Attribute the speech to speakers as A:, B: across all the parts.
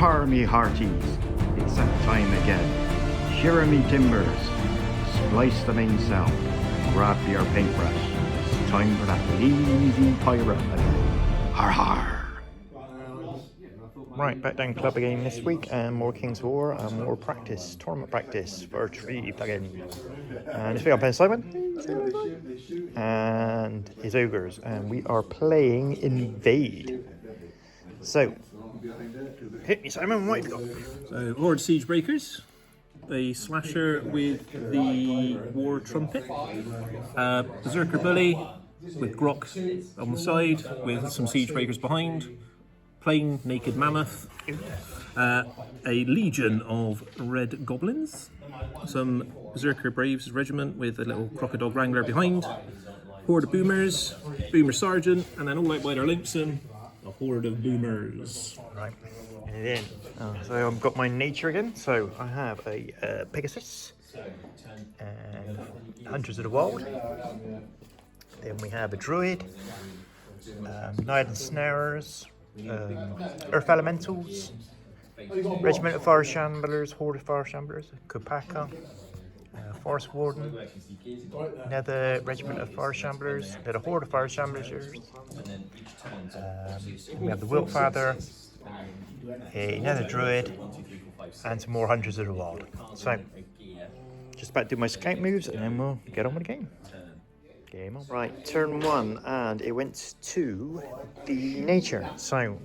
A: har me hearties, it's that time again. Shear me timbers, splice the mainsail, grab your paintbrush. It's time for that lazy pirate life. Har har!
B: Right, back down club again this week, and more King's War and more practice, tournament practice for Tree plugin. And this week I'm playing Simon and his Ogres, and we are playing Invade. So, hit me, Simon, what have you got?
C: So, Horde Siege Breakers, the slasher with the War Trumpet, Berserker Bully with Grok on the side with some Siege Breakers behind, plain Naked Mammoth, a legion of Red Goblins, some Berserker Braves Regiment with a little Crocodile Wrangler behind, Horde of Boomers, Boomer Sergeant, and then all out by their lonesome, a Horde of Boomers.
B: Right, and then, so I've got my nature again. So I have a Pegasus and Hunters of the Wild. Then we have a Druid, Knight and Snarers, Earth Elementals, Regiment of Fire Shamblers, Horde of Fire Shamblers, Kopaka, Forest Warden, another Regiment of Fire Shamblers, then a Horde of Fire Shamblers, we have the Wiltfather, another Druid, and some more Hunters of the Wild. So, just about to do my scout moves and then we'll get on with the game. Game on. Right, turn one, and it went to the nature. So,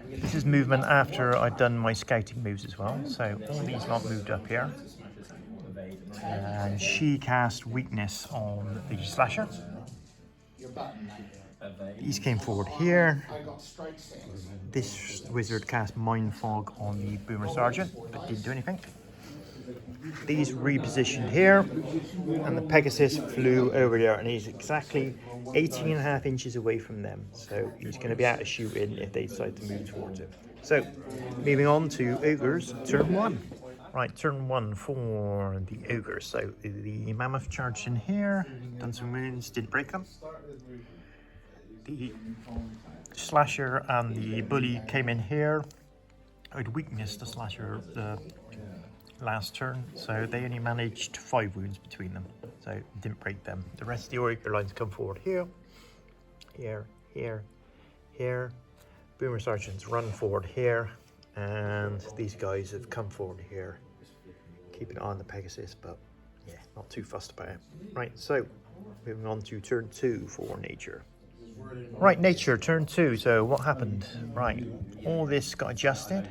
B: this is movement after I've done my scouting moves as well. So, all these lot moved up here. And she cast weakness on the slasher. These came forward here. This wizard cast Mind Fog on the Boomer Sergeant, but didn't do anything. These repositioned here, and the Pegasus flew over there, and he's exactly 18.5 inches away from them. So he's going to be out of shooting if they decide to move towards him. So, moving on to Ogres, turn one. Right, turn one for the Ogres. So the Mammoth charged in here, done some wounds, didn't break them. The Slasher and the Bully came in here. I'd weakness the Slasher the last turn, so they only managed 5 wounds between them, so didn't break them. The rest of the Ogre lines come forward here, here, here, here. Boomer Sergeants run forward here, and these guys have come forward here, keeping an eye on the Pegasus, but yeah, not too fussed about it. Right, so moving on to turn 2 for nature. Right, nature, turn 2. So what happened? Right, all this got adjusted.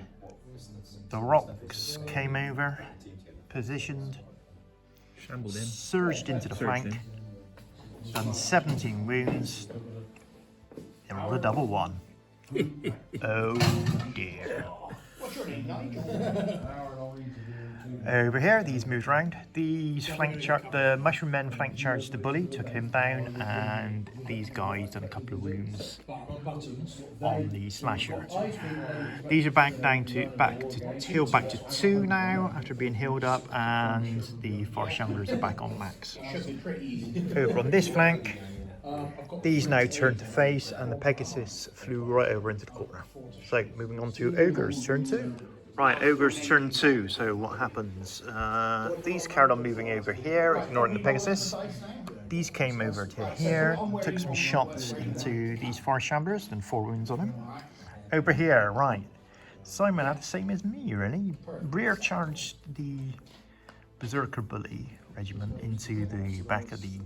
B: The rocks came over, positioned,
C: Shambled in.
B: surged into the flank, done 17 wounds, and rolled a double 1. Oh dear. Over here, these moved round. These the mushroom men flank charged the Bully, took him down, and these guys done a couple of wounds on the Slasher. These are healed back to 2 now after being healed up, and the Fire Shamblers are back on max. Over on this flank, these now turned to face, and the Pegasus flew right over into the corner. So, moving on to Ogres, turn 2. Right, Ogres turn 2, so what happens? These carried on moving over here, ignoring the Pegasus. These came over to here, took some shots into these Fire Shamblers, and 4 wounds on him. Over here, right, Simon had the same as me, really. Rear charged the Berserker Bully regiment into the back of the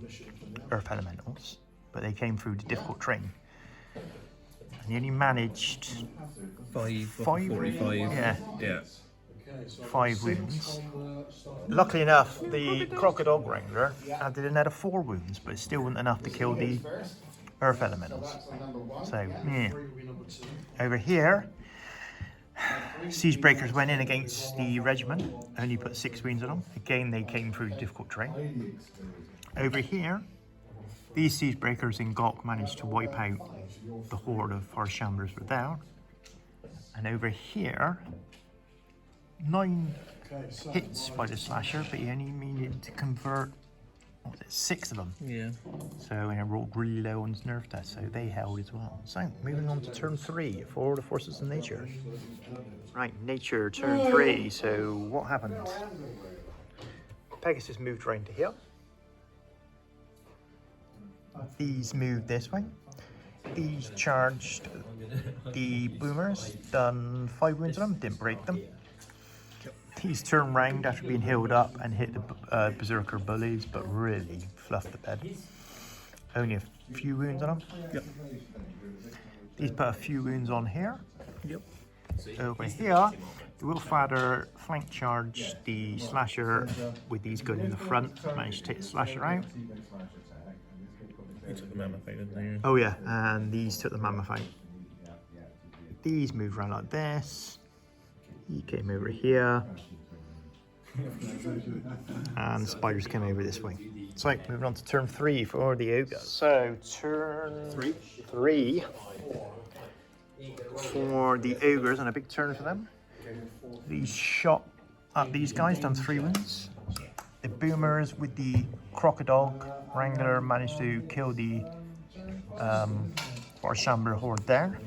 B: Earth Elementals, but they came through the difficult terrain. And he only managed
C: 45.
B: Yeah. 5 wounds. Luckily enough, the Crocodile Wrangler added another 4 wounds, but it still wasn't enough to kill the Earth Elementals. So, yeah. Over here, Siege Breakers went in against the regiment, only put 6 wounds on them. Again, they came through difficult terrain. Over here, these Siege Breakers in Gok managed to wipe out the Horde of Fire Shamblers were down. And over here, 9 hits by the Slasher, but he only needed to convert what was it, 6 of them.
C: Yeah.
B: So and it rolled really low on his nerf test, so they held as well. So moving on to turn 3 for the forces of nature. Right, nature, turn 3. So what happened? Pegasus moved round to here. These moved this way. These charged the boomers, done 5 wounds on them, didn't break them. These turned round after being healed up and hit the berserker bullies, but really fluffed the bed. Only a few wounds on them.
C: Yep.
B: These put a few wounds on here.
C: Yep.
B: Over here, the Wolffather flank charged the slasher with these guns in the front, managed to take the slasher out.
C: You took the mammoth out, didn't you?
B: Oh yeah, and these took the mammoth out. These moved around like this. He came over here. And the spiders came over this way. So moving on to turn 3 for the ogres. So turn 3 for the ogres, and a big turn for them. These shot at these guys, done 3 wounds. The boomers with the crocodile wrangler managed to kill the Forest Shambler horde there.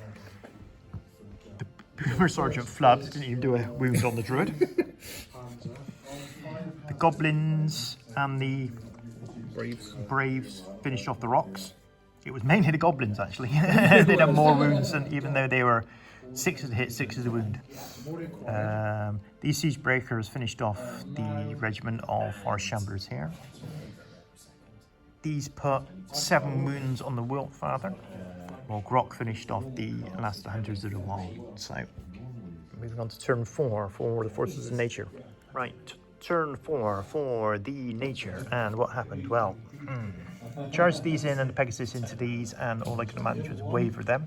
B: The boomer sergeant flubbed, didn't even do a wound on the druid. The goblins and the braves finished off the rocks. It was mainly the goblins actually. They had more wounds, and even though they were 6 as a hit, 6 as a wound. These siege breakers finished off the regiment of Forest Shamblers here. These put 7 wounds on the Wiltfather, while Grok finished off the last Hunters of the Wild. So, moving on to turn 4 for the forces of nature. Right, turn 4 for the nature, and what happened? Well, charged these in and the Pegasus into these, and all I could manage was waver them.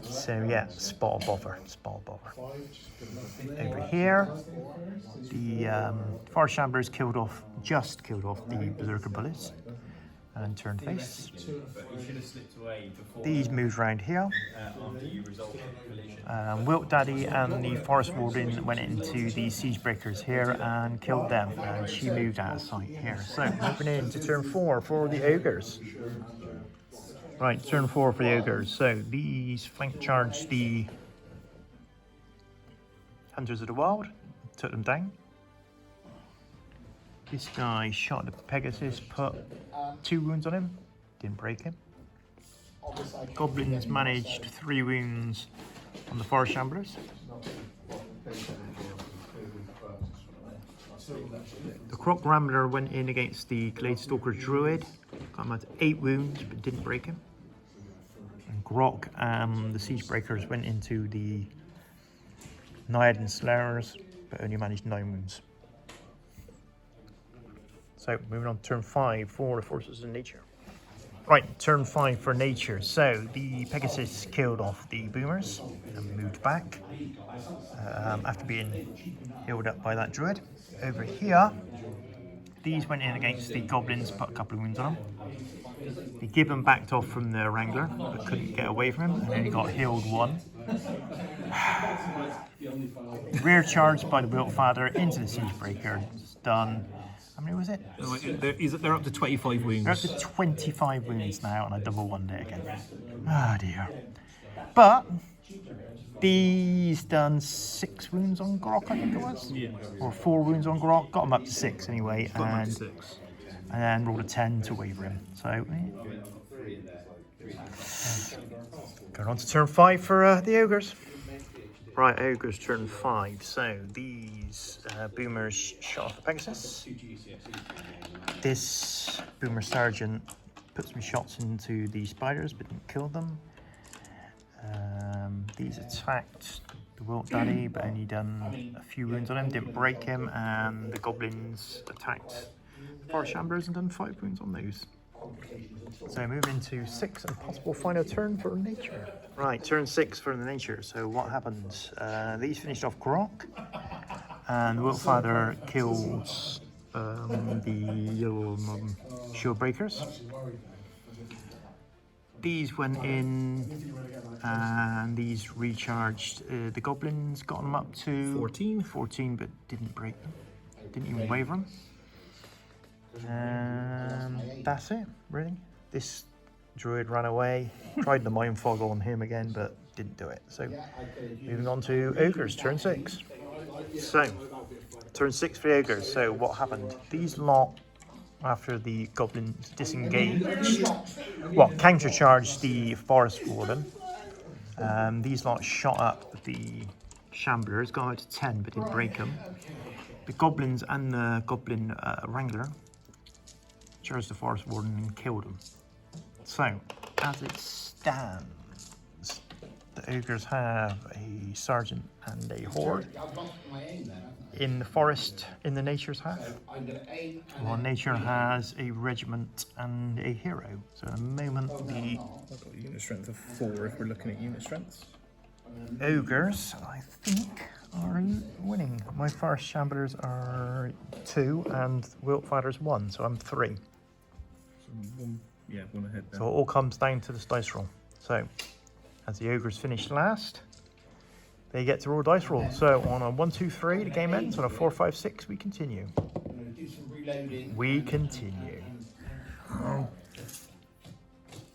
B: So yeah, spot bother. Over here, the Forest Shamblers just killed off the Berserker Bullets and turned face. These moved around here. Wilt Daddy and the Forest Warden went into the Siege Breakers here and killed them, and she moved out of sight here. So moving into turn 4 for the Ogres. Right, turn 4 for the Ogres. So these flank charged the Hunters of the Wild, took them down. This guy shot the Pegasus, put 2 wounds on him, didn't break him. Goblins managed 3 wounds on the Forest Shamblers. The Croc Rambler went in against the Glade Stalker Druid, got him at 8 wounds but didn't break him. And Grok and the Siege Breakers went into the Naiad and Slayers but only managed 9 wounds. So moving on to turn 5 for the forces of nature. Right, turn 5 for nature. So the Pegasus killed off the boomers and moved back after being healed up by that druid. Over here, these went in against the goblins, put a couple of wounds on them. The Gibbon backed off from the Wrangler, but couldn't get away from him, and only got healed 1. Rear charged by the Wiltfather into the Siege Breaker. It's done. How many was it?
C: They're up to 25 wounds.
B: They're up to 25 wounds now, and I double one day again. Oh dear. But these done 6 wounds on Grok, I think it was?
C: Yeah.
B: Or 4 wounds on Grok, got him up to 6 anyway, and
C: 6.
B: then rolled a 10 to waver him. So, going on to turn 5 for the Ogres. Right, Ogres turn 5. So these boomers shot off the Pegasus. This boomer sergeant put some shots into the spiders but didn't kill them. These attacked the Wilt Daddy but only done a few wounds on him, didn't break him, and the goblins attacked the Forest Shamblers and done 5 wounds on those. So move into 6 and possible final turn for nature. Right, turn 6 for the nature. So what happened? These finished off Grok, and the Wiltfather killed the shield breakers. These went in, and these recharged the goblins, got them up to 14, but didn't break them. Didn't even waver them. And that's it, really. This druid ran away, tried the mind fog on him again, but didn't do it. So moving on to ogres, turn 6. So turn 6 for the ogres. So what happened? These lot, after the goblins disengaged, well, countercharged the forest warden. These lot shot up the shamblers, got out to 10 but didn't break them. The goblins and the goblin wrangler charged the forest warden and killed him. So, as it stands, the ogres have a sergeant and a horde. In the forest, in the nature's half, well, nature has a regiment and a hero. So at the moment, the
C: I've got a unit strength of 4 if we're looking at unit strengths.
B: ogres, I think, are winning. My forest shamblers are 2 and wilt fighters 1, so I'm 3.
C: So one ahead there.
B: So it all comes down to this dice roll. So, as the ogres finish last, they get to roll dice roll. So on a 1, 2, 3, the game ends. On a 4, 5, 6, we continue. We continue.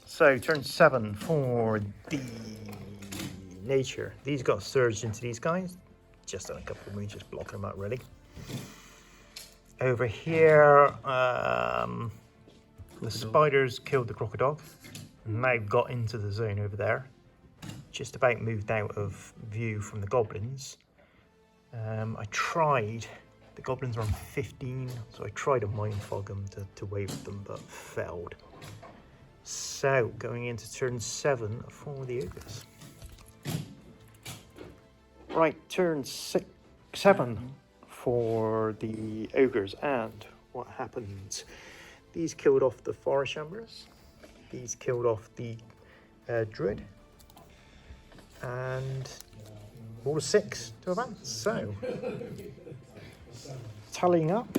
B: So turn 7 for the nature. These got surged into these guys. Just done a couple of moves, just blocking them out really. Over here, the spiders killed the crocodile. And now got into the zone over there. Just about moved out of view from the goblins. I tried, the goblins are on 15, so I tried to mind fog them to wave at them, but failed. So, going into turn 7 for the ogres. Right, turn 7 for the ogres, and what happened? These killed off the forest shamblers, these killed off the druid, and roll a 6 to advance. So, tallying up,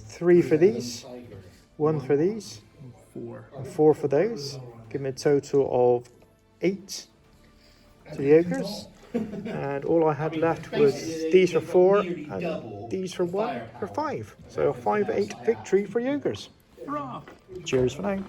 B: 3 for these, 1 for these,
C: 4.
B: and 4 for those. Give me a total of 8 to the ogres. And all I had left was these for 4 and these for 1 for 5. So a 5-8 victory for the ogres.
C: Hurrah!
B: Cheers for now.